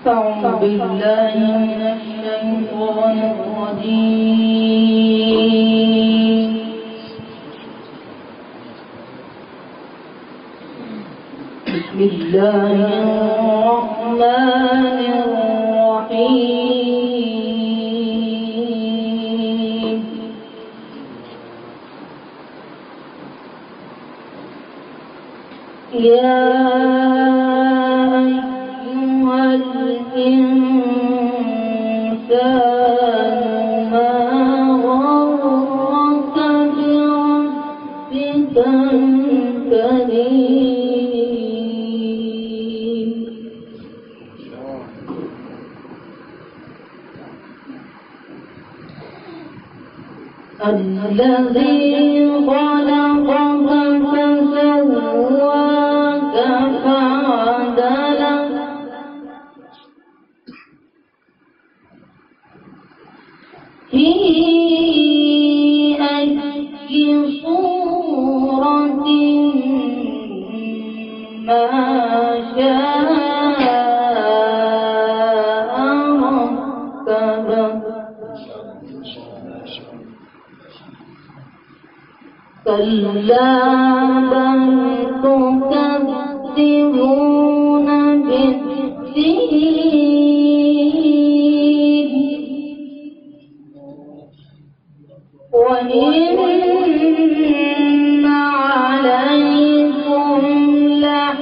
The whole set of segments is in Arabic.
أعوذ بالله من الشيطان الرجيم. بسم الله الرحمن الرحيم. يا الذي خلقك فسواك فعدلك في أي صورة ما شاء ركبك. كلا بل تكذبون بالدين وإن عليكم لحافظين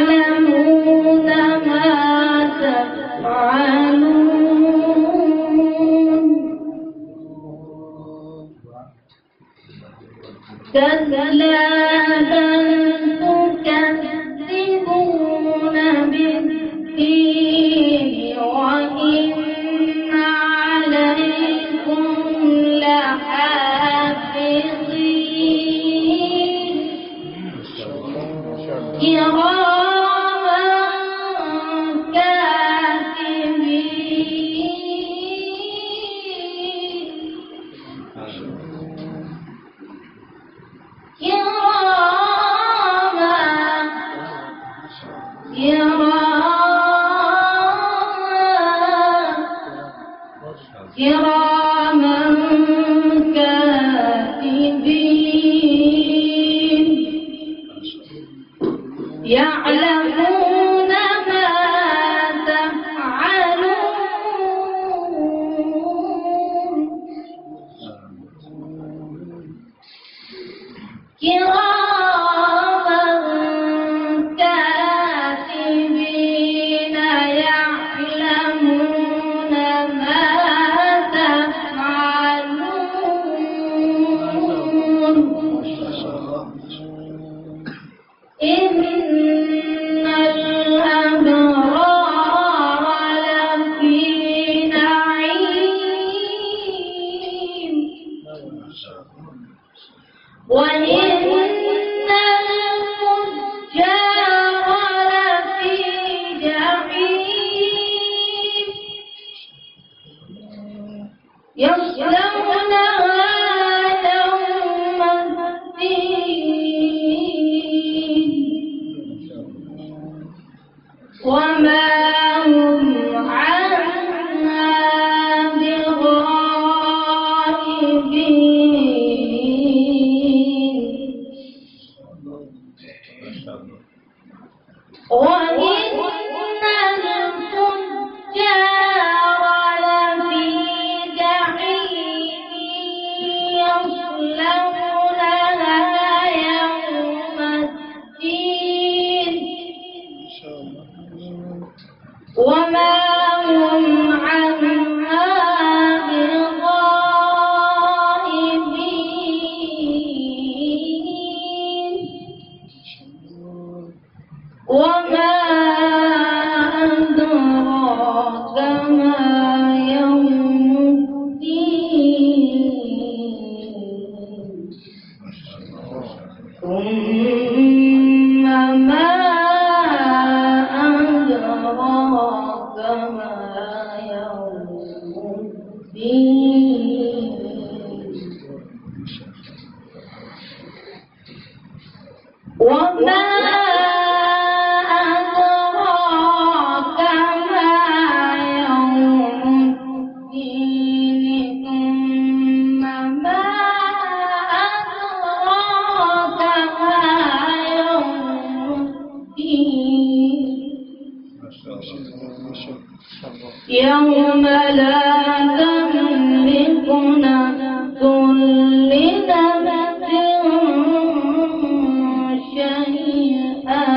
يعلمون ما تفعلون. كلا بل تكذبون بالدين وإن عليكم لحافظين كراما كاتبين كراما كاتبين يعلمون ما تفعلون. كراما كاتبين يعلمون ما تفعلون. إن الأبرار لفي نعيم وإن الفجار لفي جحيم يصلونها يوم الدين وما هم عنها بغائبين. وإن الفجار لفي جحيم يصلونها يوم الدين وما هم عنها بغائبين. وما أدراك ما يوم الدين. ما يوم الدين وما أدراك ما يوم الدين ثم ما أدراك ما يوم الدين يوم لا تملك نفس لنفس شيئا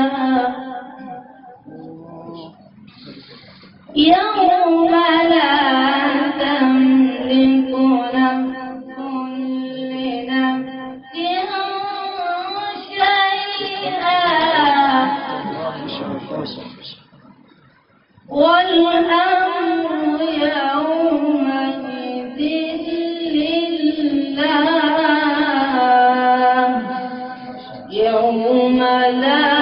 يوم لا تملك نفس لنفس شيئا والأمر يومئذ لله يوم لا